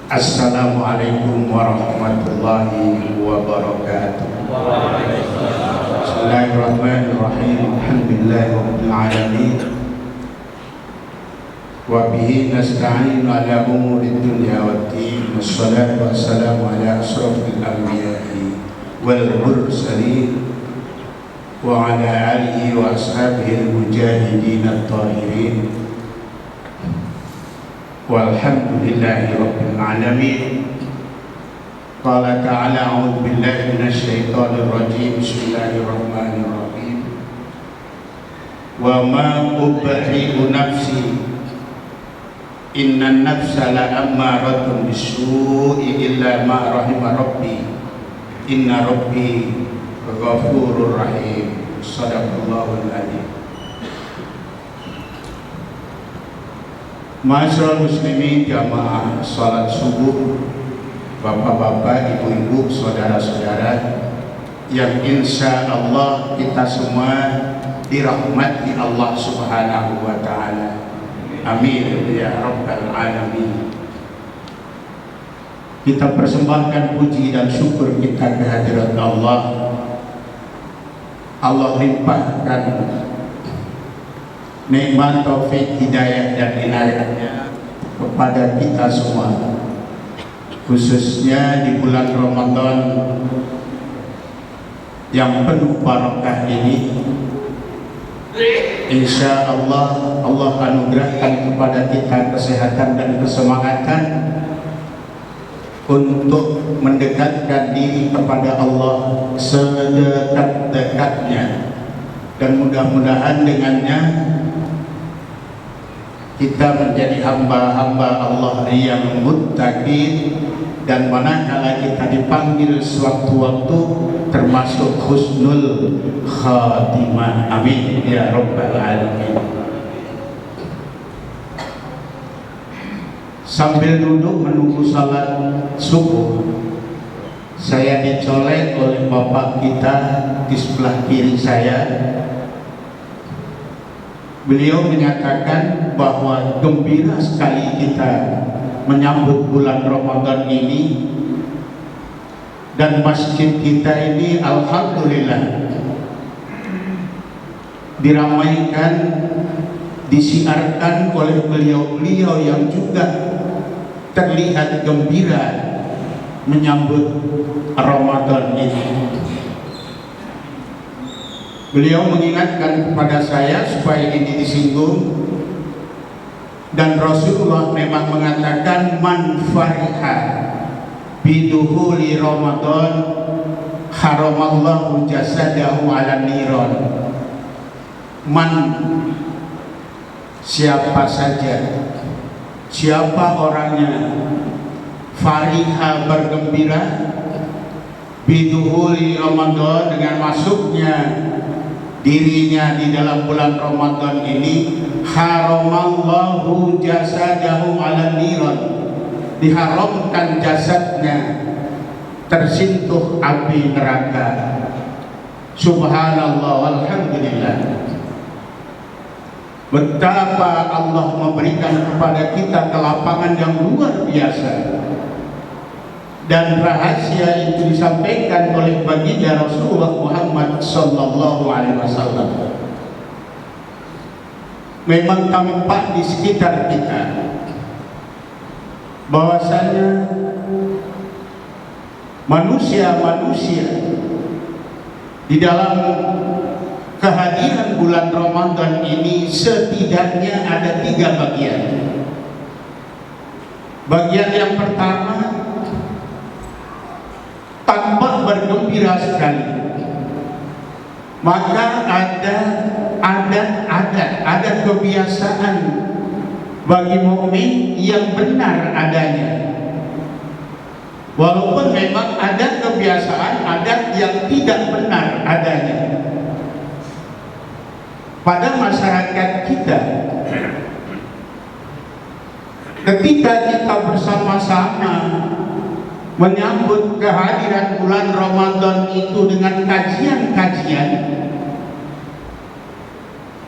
Assalamualaikum warahmatullahi wabarakatuh. Bismillahirrahmanirrahim. Alhamdulillahirabbil alamin. Wa bihi nasta'in ala umurid dunya waddin. Wassalatu wassalamu ala asrofil anbiya'i wal mursalin wa ala alihi wa ashabihi al-mujahidin at-tahirin. Walhamdulillahi rabbil alamin. Qala ta'ala a'udzu billahi minasy syaithanir rajim. Bismillahirrahmanirrahim. Wa ma ubarri'u nafsi innan nafsa la'ammaratun bis-su'i illa ma rahima rabbi inna rabbi ghafurur rahim. Shadaqallahul adzim. Ma'asyiral muslimin jamaah salat subuh, bapak-bapak, ibu-ibu, saudara-saudara yang insya Allah kita semua dirahmati Allah Subhanahu wa ta'ala. Amin ya rabbal alamin. Kita persembahkan puji dan syukur kita kehadirat Allah. Allah limpahkan nikmat, taufik, hidayah dan inayahnya kepada kita semua, khususnya di bulan Ramadan yang penuh barakah ini. Insya Allah, Allah anugerahkan kepada kita kesehatan dan kesemangatan untuk mendekatkan diri kepada Allah sedekat-dekatnya, dan mudah-mudahan dengannya kita menjadi hamba-hamba Allah yang muttaqin, dan manakala kita dipanggil sewaktu-waktu termasuk husnul khatimah. Amin ya rabbal alamin. Sambil duduk menunggu salat subuh, saya dicolek oleh bapak kita di sebelah kiri saya. Beliau menyatakan bahwa gembira sekali kita menyambut bulan Ramadan ini, dan masjid kita ini alhamdulillah diramaikan, disiarkan oleh beliau-beliau yang juga terlihat gembira menyambut Ramadan ini. Beliau mengingatkan kepada saya supaya ini disinggung, dan Rasulullah memang mengatakan man fariha biduhuli Ramadan haramallahu jasadahu ala niron. Man, siapa saja, siapa orangnya, fariha bergembira biduhuli Ramadan dengan masuknya dirinya di dalam bulan Ramadan ini, haramallahu jasadahu ala niran, diharamkan jasadnya tersentuh api neraka. Subhanallah, alhamdulillah. Betapa Allah memberikan kepada kita kelapangan yang luar biasa, dan rahasia itu disampaikan oleh baginda Rasulullah Muhammad sallallahu alaihi wasallam. Memang tampak di sekitar kita bahwasanya manusia-manusia di dalam kehadiran bulan Ramadan ini setidaknya ada 3 bagian. Bagian yang pertama tampak bergembira sekali, maka ada kebiasaan bagi mukmin yang benar adanya, walaupun memang ada kebiasaan adat yang tidak benar adanya pada masyarakat kita. Ketika kita bersama-sama menyambut kehadiran bulan Ramadan itu dengan kajian-kajian,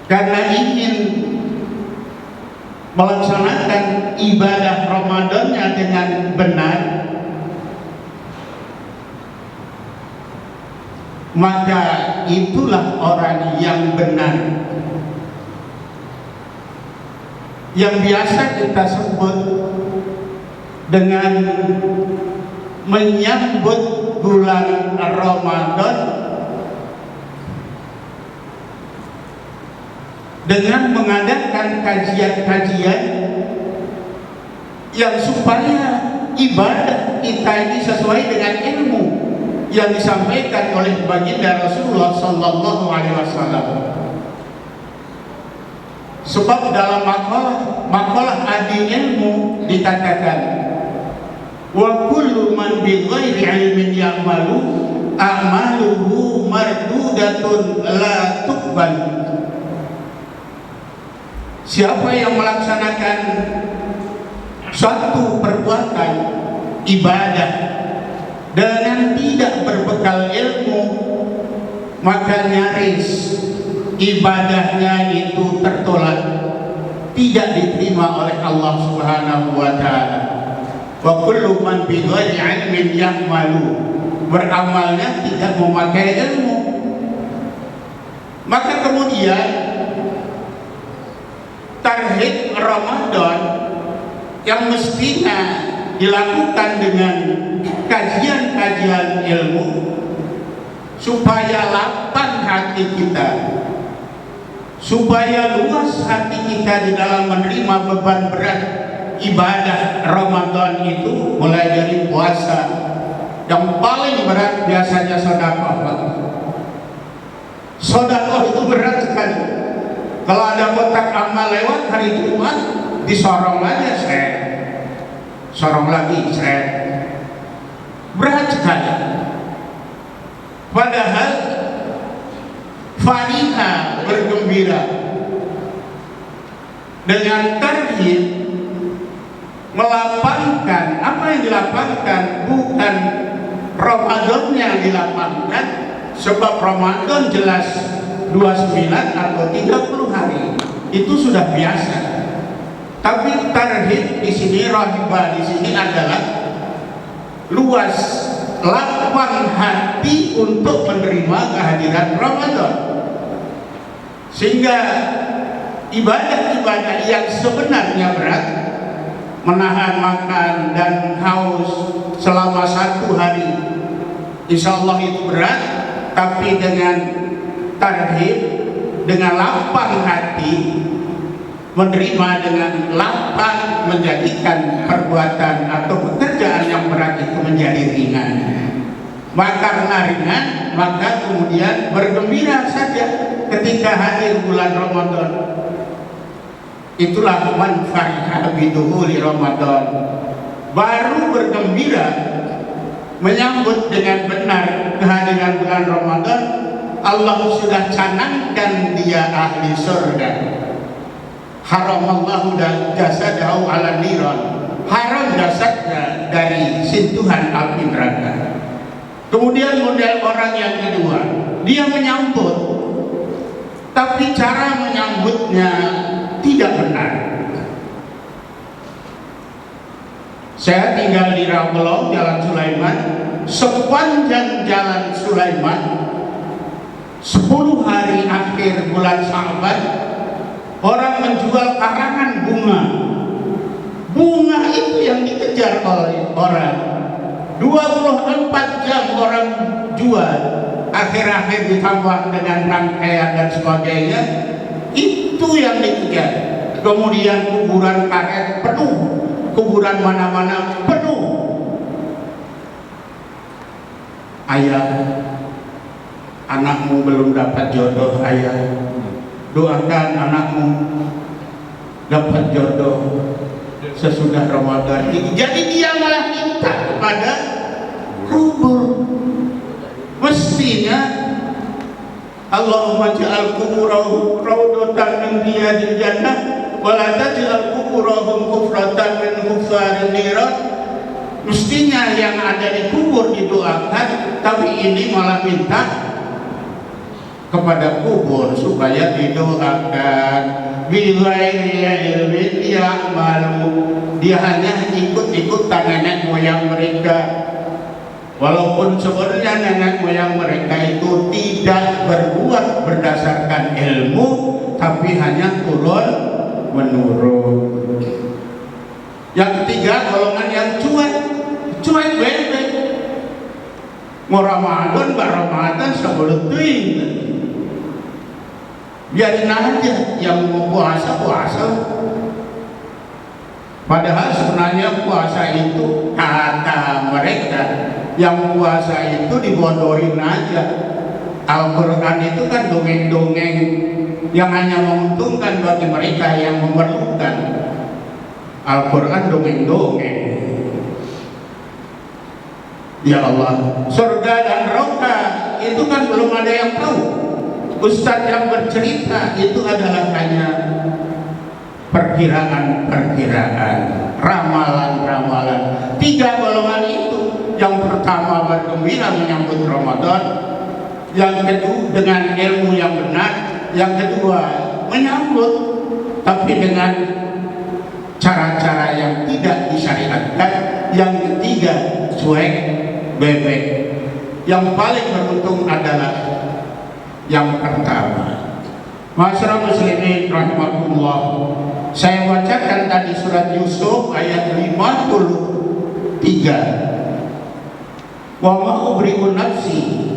karena ingin melaksanakan ibadah Ramadannya dengan benar, maka itulah orang yang benar, yang biasa kita sebut dengan menyambut bulan Ramadan dengan mengadakan kajian-kajian yang supaya ibadah kita ini sesuai dengan ilmu yang disampaikan oleh baginda Rasulullah Sallallahu Alaihi Wasallam. Sebab dalam makalah adi ilmu dikatakan, wa kullu man bi ghairi ilmin ya'malu a'maluhu mardudatun la tuqbal. Siapa yang melaksanakan suatu perbuatan ibadah dengan tidak berbekal ilmu, maka nyaris ibadahnya itu tertolak, tidak diterima oleh Allah Subhanahu wa taala. Wa kullu man bi ghairi ilmin ya'malu, beramalnya tidak memakai ilmu. Maka kemudian tarhib Ramadan yang mestinya dilakukan dengan kajian-kajian ilmu supaya lapang hati kita, supaya luas hati kita di dalam menerima beban berat ibadah Ramadan itu, mulai dari puasa yang paling berat biasanya sedekah. Sedekah itu berat sekali. Kalau ada kotak amal lewat hari Jumat, disorong aja seret, sorong lagi seret, berat sekali. Padahal fariha, bergembira dengan tarhib, melapangkan. Apa yang dilapangkan bukan Ramadan yang dilapangkan, sebab Ramadan jelas 29 atau 30 hari itu sudah biasa. Tapi tarhib di sini, rahibah di sini adalah luas, lapang hati untuk menerima kehadiran Ramadan, sehingga ibadah-ibadah yang sebenarnya berat, menahan makan dan haus selama 1 hari, insya Allah itu berat. Tapi dengan tarhib, dengan lapang hati, menerima dengan lapang, menjadikan perbuatan atau pekerjaan yang berat itu menjadi ringan. Maka karena ringan, maka kemudian bergembira saja ketika hadir bulan Ramadan. Itulah man fariha biduhuli Ramadan, baru bergembira menyambut dengan benar kehadiran bulan Ramadan. Allah sudah canangkan dia ahli surga. Haramallahu jasadahu ala niran, haram jasadnya dari sentuhan api neraka. Kemudian model orang yang kedua, dia menyambut, tapi cara menyambutnya tidak benar. Saya tinggal di Rawalong, Jalan Sulaiman. Sepanjang Jalan Sulaiman, 10 hari akhir bulan Sya'ban, orang menjual karangan bunga. Bunga itu yang dikejar oleh orang. 24 jam orang jual. Akhir-akhir ditambah dengan rangkaian dan sebagainya. Itu yang dikejar. Kemudian kuburan karet penuh, kuburan mana-mana penuh. Ayah, anakmu belum dapat jodoh. Ayah, doakan anakmu dapat jodoh sesudah Ramadan ini. Jadi dia malah minta kepada kubur. Mestinya Allahumma ja'al kuburahum raudatan min riyadil jannah wa la taj'al kuburahum kufratan min kuffarin niran. Mestinya yang ada di kubur didoakan, tapi ini malah minta kepada kubur supaya didoakan. Bi ghairi ilmin ya'malu. Dia hanya ikut-ikutan nenek moyang mereka, walaupun sebenarnya nenek moyang mereka itu tidak berbuat berdasarkan ilmu, tapi hanya turun menurun. Yang ketiga, golongan yang cuek bebek. Mau Ramadan, sebelum itu biarin aja, yang mau puasa. Padahal sebenarnya puasa itu kata mereka, yang puasa itu dibodohin aja. Al-Quran itu kan dongeng-dongeng yang hanya menguntungkan bagi mereka yang memerlukan. Al-Quran dongeng-dongeng. Ya Allah, surga dan neraka itu kan belum ada yang tahu. Ustadz yang bercerita itu adalah hanya perkiraan, ramalan. Tiga golongan itu, yang pertama bergembira menyambut Ramadan, yang kedua dengan ilmu yang benar, yang kedua menyambut tapi dengan cara-cara yang tidak disyariatkan, yang ketiga cuek bebek. Yang paling beruntung adalah yang pertama. Masyarakat muslimin rahimakumullah, saya bacakan tadi surat Yusuf ayat 53. Wa ma ubri'u nafsi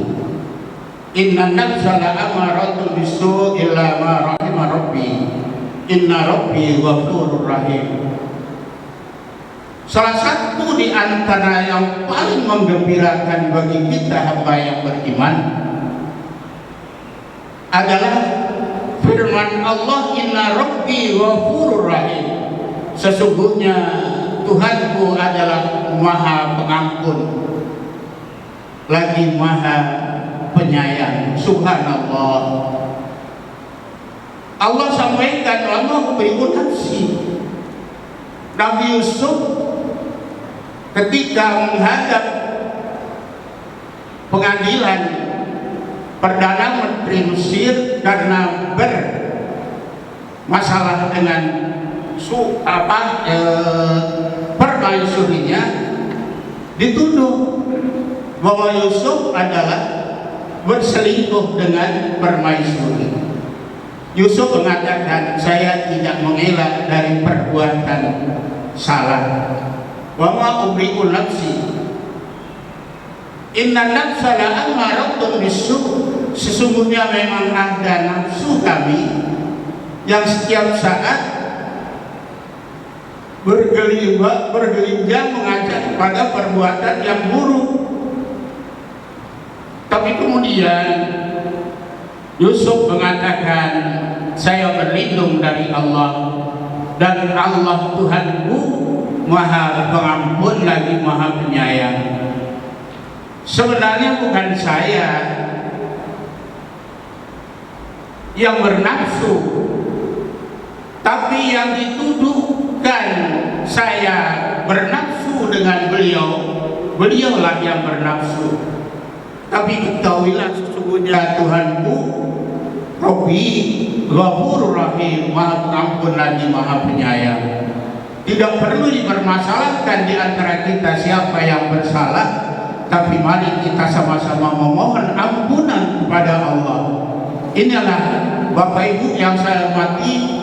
inna nafsa la'amaratun bisu illa ma rahima rabbi inna rabbi ghafurur rahim. Salah satu di antara yang paling menggembirakan bagi kita hamba yang beriman adalah firman Allah, inna rabbi ghafurur rahim. Sesungguhnya Tuhanku adalah maha pengampun lagi maha penyayang. Subhanallah. Allah sampaikan, Allah berikan nafsi. Nabi Yusuf ketika menghadap pengadilan Perdana Menteri Mesir karena bermasalah dengan permaisurinya, dituduh bahwa Yusuf adalah berselingkuh dengan permaisuri. Yusuf mengatakan, saya tidak mengelak dari perbuatan salah. Wa ma ubri'u nafsi inna nafsa la'amaratun bisu. Sesungguhnya memang ada nafsu kami yang setiap saat bergelimang mengajak pada perbuatan yang buruk. Tapi kemudian Yusuf mengatakan, saya berlindung dari Allah, dan Allah Tuhanku maha pengampun lagi maha penyayang. Sebenarnya bukan saya yang bernafsu, tapi yang dituduhkan saya bernafsu dengan beliaulah yang bernafsu. Tapi ketahuilah sesungguhnya Tuhanku Rabbi Ghafurur Rahim, maha pengampun lagi maha penyayang. Tidak perlu dipermasalahkan di antara kita siapa yang bersalah, tapi mari kita sama-sama memohon ampunan kepada Allah. Inilah Bapak Ibu yang saya hormati,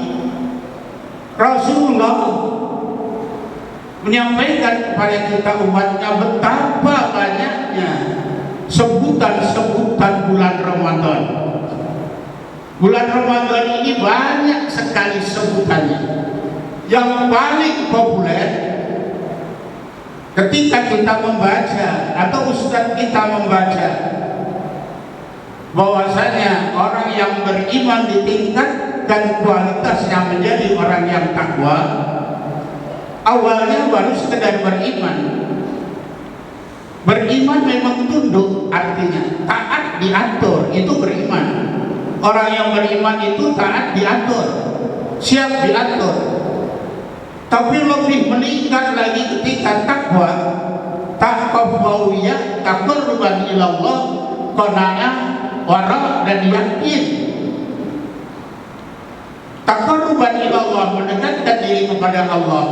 Rasulullah menyampaikan kepada kita umatnya betapa banyaknya sebutan-sebutan bulan Ramadan. Bulan Ramadan ini banyak sekali sebutannya. Yang paling populer ketika kita membaca atau ustadz kita membaca bahwasanya orang yang beriman ditingkatkan kualitasnya menjadi orang yang takwa, awalnya baru sekedar beriman. Beriman memang tunduk, artinya taat diatur, itu beriman. Orang yang beriman itu taat diatur, siap diatur. Tapi lebih meningkat lagi ketika takwa, taqwawiyah, taqarruban ilallah, qanaah, wara, dan yakin. Taqarruban ilallah, mendekatkan diri kepada Allah.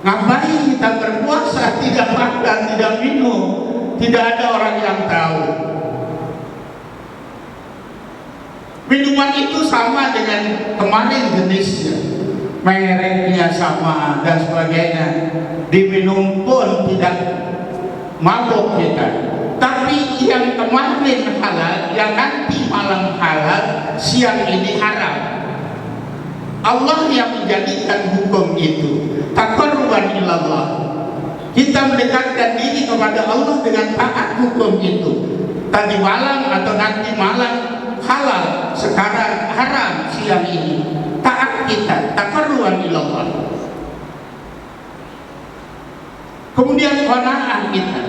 Ngapain kita berpuasa, tidak makan, tidak minum, tidak ada orang yang tahu. Minuman itu sama dengan kemarin jenisnya, mereknya sama dan sebagainya. Diminum pun tidak mabuk kita. Tapi yang kemarin halal, yang nanti malam halal, siang ini haram. Allah yang menjadikan hukum itu. Taqarruban ilallah. Kita mendekatkan diri kepada Allah dengan taat hukum itu. Tadi malam atau nanti malam halal, sekarang haram siang ini. Taat kita, taqarruban ilallah. Kemudian qanaah kita.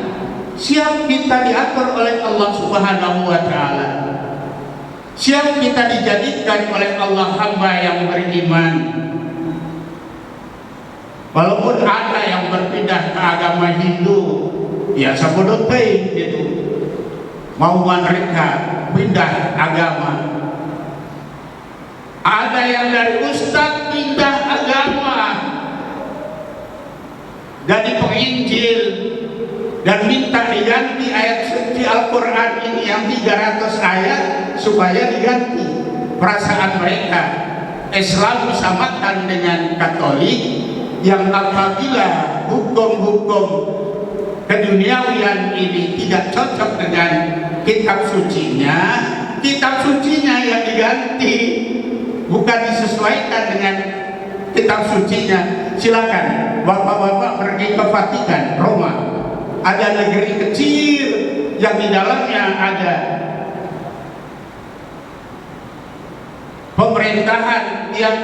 Siap kita diatur oleh Allah Subhanahu wa taala. Siap kita dijadikan oleh Allah hamba yang beriman. Walaupun ada yang berpindah ke agama Hindu, ya sabodot baik gitu. Mau mereka pindah agama. Ada yang dari ustadz pindah agama, jadi penginjil, dan minta diganti ayat suci Al-Quran ini yang 300 ayat supaya diganti. Perasaan mereka Islam disamakan dengan Katolik, yang apabila hukum-hukum keduniawian ini tidak cocok dengan kitab sucinya yang diganti, bukan disesuaikan dengan kitab sucinya. Silakan bapak-bapak pergi ke Vatikan, Roma. Ada negeri kecil yang di dalamnya ada pemerintahan yang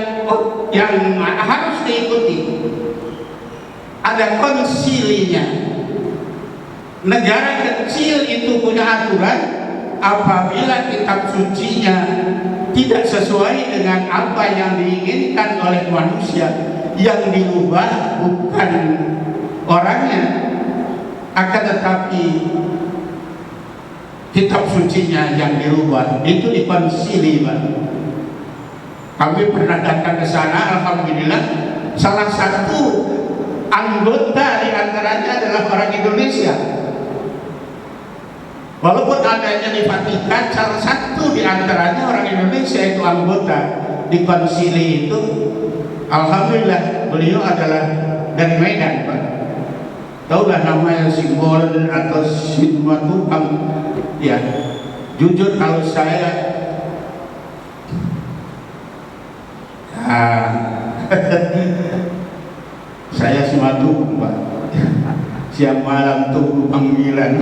harus diikuti. Ada konsilinya. Negara kecil itu punya aturan, apabila kitab sucinya tidak sesuai dengan apa yang diinginkan oleh manusia, yang diubah bukan orangnya, akan tetapi kitab sucinya yang dirubah. Itu di konsili, Pak. Kami pernah datang ke sana, alhamdulillah. Salah satu anggota di antaranya adalah orang Indonesia. Walaupun adanya di Vatikan, salah satu di antaranya orang Indonesia itu anggota di konsili itu. Alhamdulillah, beliau adalah dari Medan, Pak. Taulah namanya simbol atau Simatupang. Ya, jujur kalau saya saya Simatupang, Pak. Siang malam tunggu panggilan.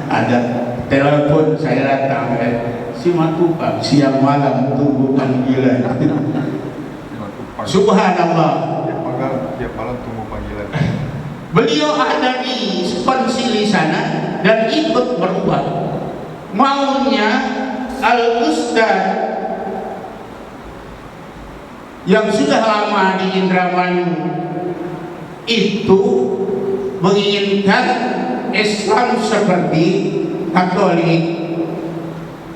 Ada telepon, saya datang, Simatupang, siang malam tunggu panggilan. Subhanallah. Tiap malam tunggu panggilan. Beliau ada di konsili sana dan ikut berubah. Maunya Al-Ustaz yang sudah lama di Indramayu itu menginginkan Islam seperti Katolik,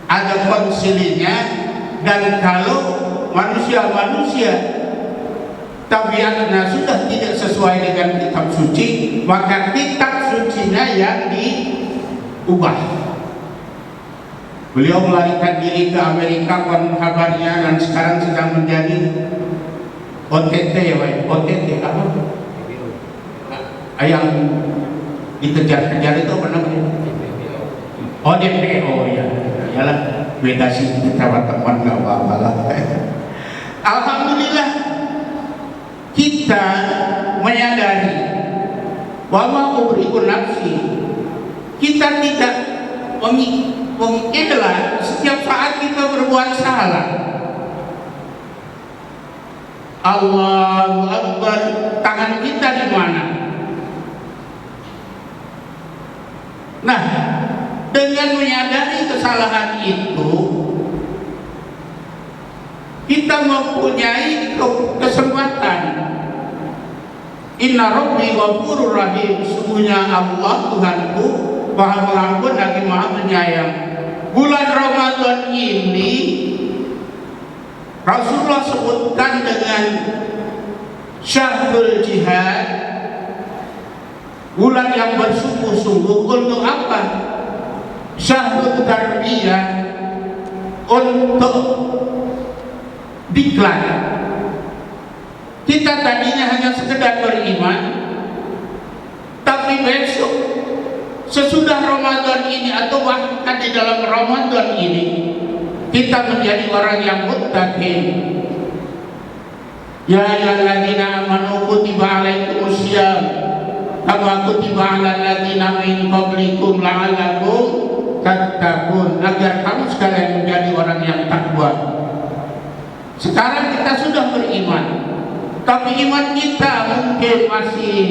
ada konsilinya, dan kalau manusia-manusia tabiatnya sudah tidak sesuai dengan kitab suci, maka kitab sucinya yang diubah. Beliau melarikan diri ke Amerika konon kabarnya, dan sekarang sedang menjadi OTT, OTT apa? Yang dikejar-kejar itu apa namanya? Oh, DPO, ya. Yalah, beda sih kita teman, nggak apa-apa lah. Alhamdulillah, kita menyadari bahwa ubriku nafsi, kita tidak mengelah setiap saat kita berbuat salah. Allahu Akbar, tangan kita di mana? Nah, dengan menyadari kesalahan itu, kita mempunyai kesempatan. Inna Rabbi Ghafurur Rahim, sesungguhnya Allah Tuhanku Maha Pengampun lagi Maha Penyayang. Bulan Ramadan ini Rasulullah sebutkan dengan syahrul jihad, bulan yang bersungguh-sungguh. Untuk apa? Syahrul tarbiyah, untuk diklat. Kita tadinya hanya sekedar beriman, tapi besok sesudah Ramadan ini atau bahkan di dalam Ramadan ini kita menjadi orang yang muttaqin. Ya ayyuhalladzina amanu kutiba alaikumusiyam kama kutiba alal ladzina min qablikum la'allakum tattaqun, agar kamu sekalian menjadi orang yang takwa. Sekarang kita sudah beriman, tapi iman kita mungkin masih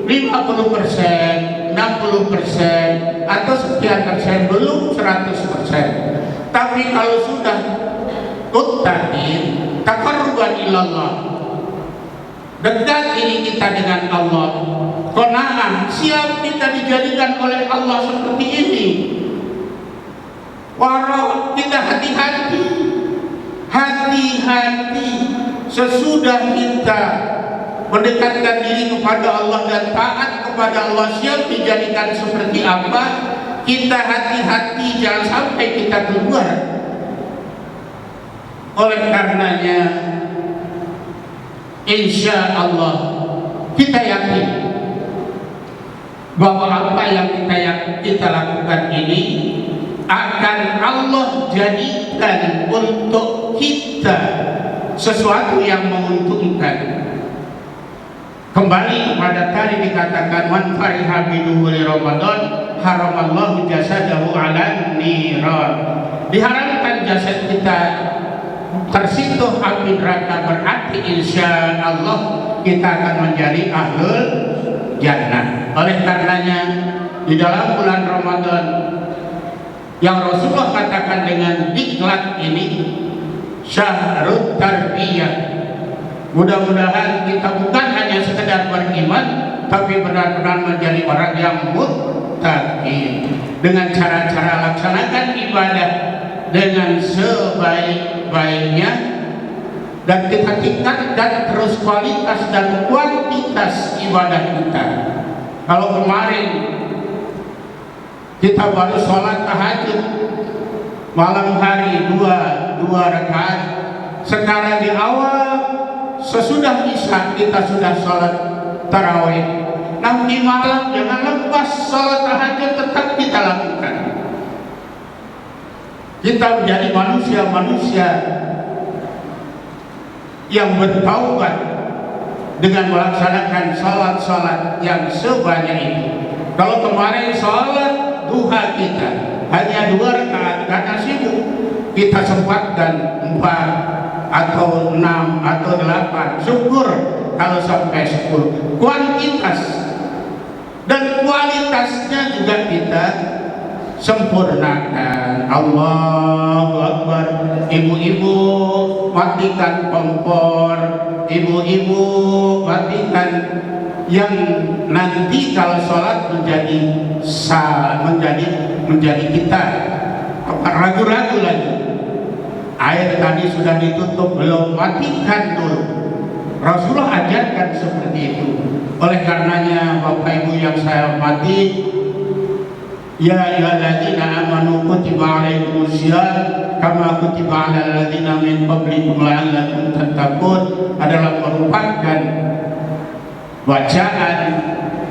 50%, 60% atau sekian persen, belum 100%. Tapi kalau sudah muttaqin, taqarruban ilallah, dekat ini kita dengan Allah, qanaah, siap kita dijadikan oleh Allah seperti ini. Wara, kita hati-hati sesudah kita mendekatkan diri kepada Allah dan taat kepada Allah, siap dijadikan seperti apa, kita hati-hati jangan sampai kita keluar. Oleh karenanya insya Allah kita yakin bahwa apa yang kita lakukan ini akan Allah jadikan untuk kita sesuatu yang menguntungkan. Kembali kepada tadi dikatakan man fariha biduhuli Ramadan haramallahu jasadahu ala niran. Diharamkan jasad kita tersentuh api neraka, berarti insya Allah kita akan menjadi ahlul jannah. Oleh karenanya di dalam bulan Ramadan yang Rasulullah katakan dengan diklat ini syahrul tarbiyah, mudah-mudahan kita bukan hanya sekedar beriman, tapi benar-benar menjadi orang yang muttaqin dengan cara-cara laksanakan ibadah dengan sebaik-baiknya, dan kita tingkatkan terus kualitas dan kuantitas ibadah kita. Kalau kemarin kita baru sholat tahajud malam hari dua rakaat, sekarang di awal sesudah isya kita sudah sholat tarawih. Nanti malam jangan lepas sholat tahajud, tetap kita lakukan. Kita menjadi manusia-manusia yang bertaubat dengan melaksanakan sholat-sholat yang sebanyak itu. Kalau kemarin sholat duha kita hanya 2 rakaat karena sibuk, kita sempatkan 4 atau 6 atau 8, syukur kalau sampai 10. Kuantitas dan kualitasnya juga kita sempurnakan. Allahu Akbar. Ibu-ibu matikan kompor, ibu-ibu matikan yang nanti kalau sholat menjadi kita ragu-ragu lagi. Air tadi sudah ditutup, belum, matikan dulu. Rasulullah ajarkan seperti itu. Oleh karenanya Bapak Ibu yang saya hormati, ya ayyuhalladzina amanu kutiba alaikumusiyam kama kutiba alal ladzina min qablikum la'allakum tattaqun adalah merupakan bacaan,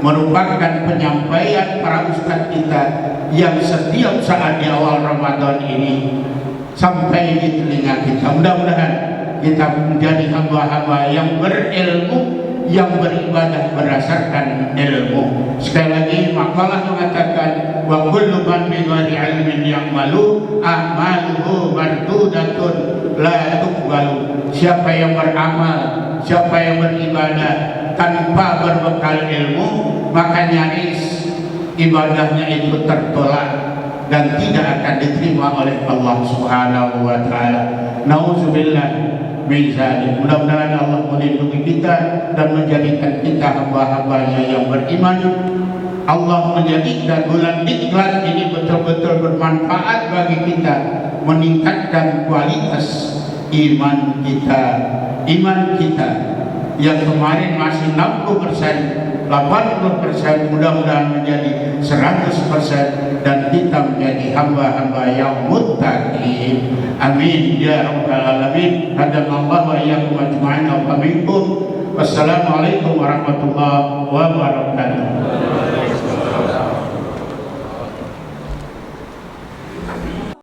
merupakan penyampaian para ustadz kita yang setiap saat di awal Ramadan ini sampai di telinga kita. Mudah-mudahan kita menjadi hamba-hamba yang berilmu, yang beribadah berdasarkan ilmu. Sekali lagi makalah mengatakan wa kullu man bi ghairi ilmin ya'malu a'maluhu mardudatun la tuqbalu. Siapa yang beramal, siapa yang beribadah tanpa berbekal ilmu, maka nyaris ibadahnya itu tertolak dan tidak akan diterima oleh Allah Subhanahu wa taala. Nauzubillah min dzalik. Mudah-mudahan Allah melindungi kita dan menjadikan kita hamba-hambanya yang beriman. Allah menjadikan bulan Diklat ini betul-betul bermanfaat bagi kita, meningkatkan kualitas iman kita. yang kemarin masih 60%, 80%, mudah-mudahan menjadi 100% dan kita menjadi hamba-hamba yang muttaqin. Amin ya rabbal alamin. Hadanallahu wa iyyakum ajma'in wa minkum. Wassalamualaikum warahmatullahi wabarakatuh.